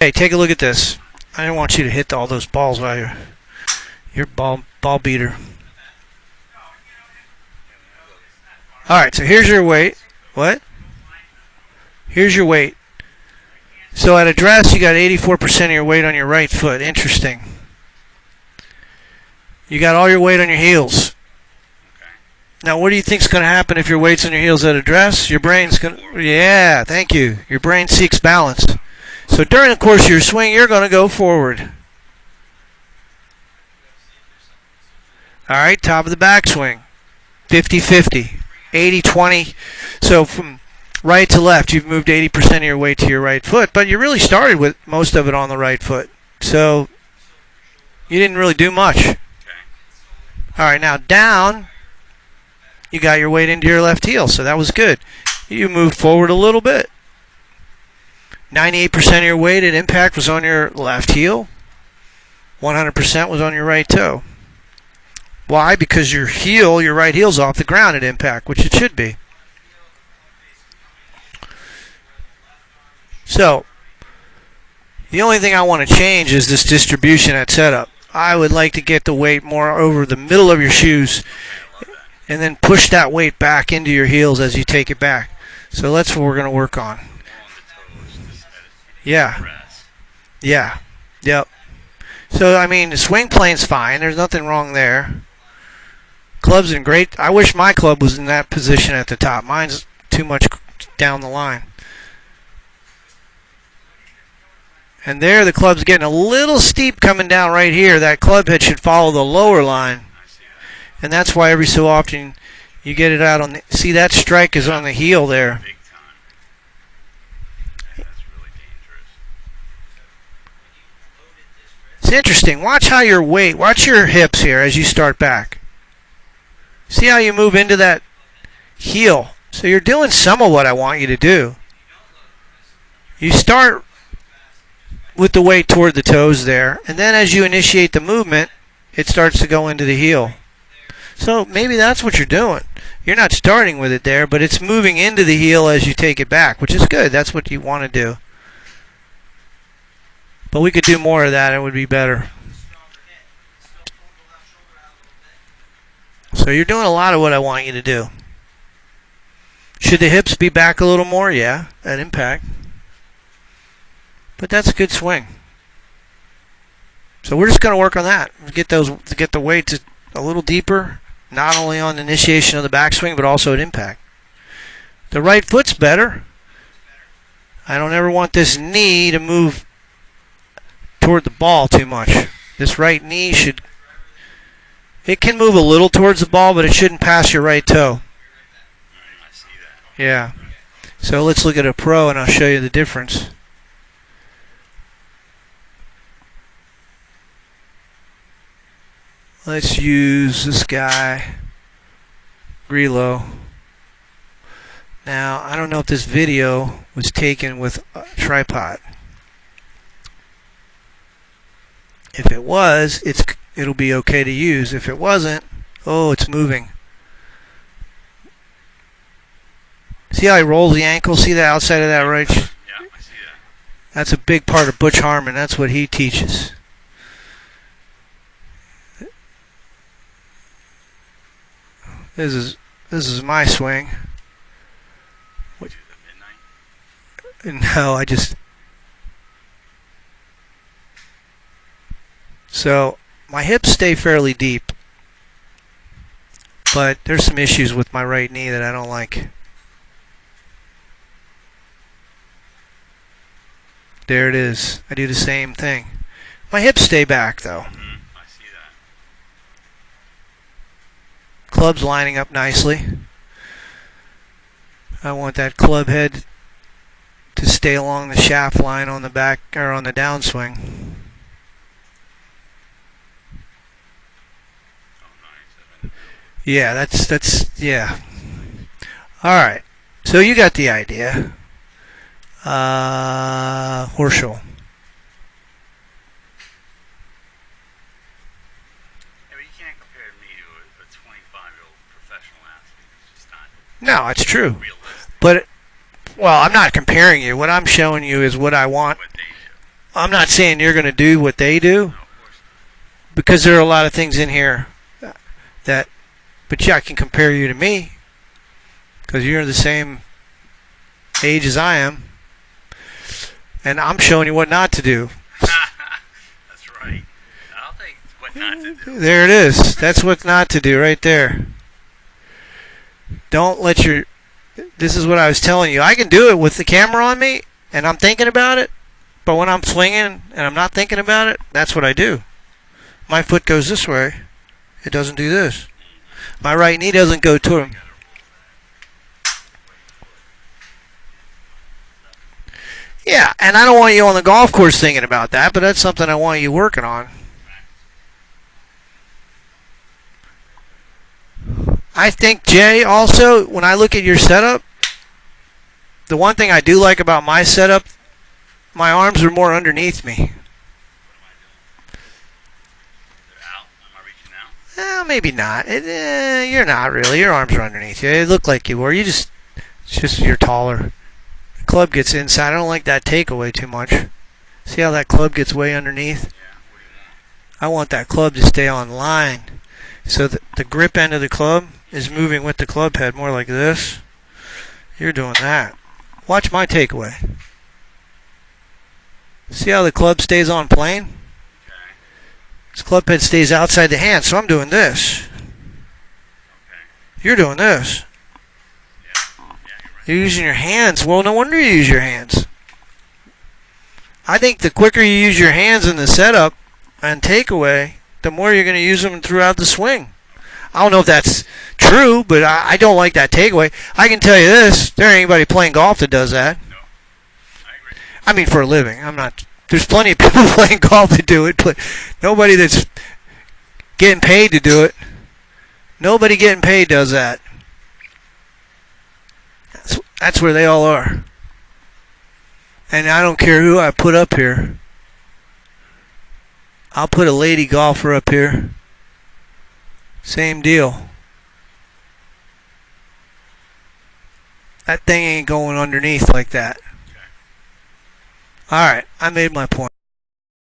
Hey, take a look at this. I didn't want you to hit all those balls while you're ball beater. All right, so here's your weight. What? Here's your weight. So at address, you got 84% of your weight on your right foot. Interesting. You got all your weight on your heels. Now, what do you think's going to happen if your weight's on your heels at address? Your brain's going to... Yeah, thank you. Your brain seeks balance. So during the course of your swing, you're going to go forward. All right, top of the backswing. 50-50. 80-20. So from right to left, you've moved 80% of your weight to your right foot, but you really started with most of it on the right foot. So you didn't really do much. All right, now down, you got your weight into your left heel, so that was good. You moved forward a little bit. 98% of your weight at impact was on your left heel. 100% was on your right toe. Why? Because your right heel's off the ground at impact, which it should be. So, the only thing I want to change is this distribution at setup. I would like to get the weight more over the middle of your shoes and then push that weight back into your heels as you take it back. So that's what we're going to work on. Yeah. Yeah. Yep. So, I mean, the swing plane's fine. There's nothing wrong there. Club's in great. I wish my club was in that position at the top. Mine's too much down the line. And there the club's getting a little steep coming down right here. That club head should follow the lower line. And that's why every so often you get it out on the... See, that strike is on the heel there. It's interesting. Watch how your weight, watch your hips here as you start back. See how you move into that heel. So you're doing some of what I want you to do. You start with the weight toward the toes there, and then as you initiate the movement, it starts to go into the heel. So maybe that's what you're doing. You're not starting with it there, but it's moving into the heel as you take it back, which is good. That's what you want to do. But we could do more of that. It would be better. So you're doing a lot of what I want you to do. Should the hips be back a little more? Yeah, at impact. But that's a good swing. So we're just going to work on that. Get the weights a little deeper, not only on the initiation of the backswing, but also at impact. The right foot's better. I don't ever want this knee to move toward the ball too much. This right knee should... It can move a little towards the ball, but it shouldn't pass your right toe. Yeah. So let's look at a pro, and I'll show you the difference. Let's use this guy, Grillo. Now, I don't know if this video was taken with a tripod. If it was, it'll be okay to use. If it wasn't, oh, it's moving. See how he rolls the ankle? See the outside of that right? Yeah, I see that. That's a big part of Butch Harmon. That's what he teaches. This is my swing. What? Midnight? No, I just... So, my hips stay fairly deep. But there's some issues with my right knee that I don't like. There it is. I do the same thing. My hips stay back, though. I see that. Club's lining up nicely. I want that club head to stay along the shaft line on the back or on the downswing. Yeah, that's yeah. All right. So you got the idea. Horschel. Yeah, but you can't compare me to a 25-year-old professional athlete. It's just not. No, it's true. Realistic. But well, I'm not comparing you. What I'm showing you is what I want. What they do. I'm not saying you're going to do what they do, No, of course not. because there are a lot of things in here that, but yeah, I can compare you to me, because you're the same age as I am, and I'm showing you what not to do. That's right. I'll take what not to do. There it is. That's what not to do right there. Don't let your... This is what I was telling you. I can do it with the camera on me, and I'm thinking about it, but when I'm swinging and I'm not thinking about it, that's what I do. My foot goes this way. It doesn't do this. My right knee doesn't go to him. Yeah, and I don't want you on the golf course thinking about that, but that's something I want you working on. I think, Jay, also, when I look at your setup, the one thing I do like about my setup, my arms are more underneath me. What am I doing? They're out. Am I reaching out? Maybe not. You're not really. Your arms are underneath you. It looked like you were. It's just you're taller. The club gets inside. I don't like that takeaway too much. See how that club gets way underneath? Yeah. What do you want? I want that club to stay on line. So the grip end of the club is moving with the club head more like this. You're doing that. Watch my takeaway. See how the club stays on plane? Okay. This club head stays outside the hand, so I'm doing this. Okay. You're doing this. Yeah. Yeah, you're right. You're using your hands. Well, no wonder you use your hands. I think the quicker you use your hands in the setup and takeaway, the more you're going to use them throughout the swing. I don't know if that's true, but I don't like that takeaway. I can tell you this, there ain't anybody playing golf that does that. No. I agree. I mean, for a living. I'm not. There's plenty of people playing golf that do it, but nobody that's getting paid to do it. Nobody getting paid does that. That's where they all are. And I don't care who I put up here. I'll put a lady golfer up here. Same deal. That thing ain't going underneath like that. Okay. Alright, I made my point.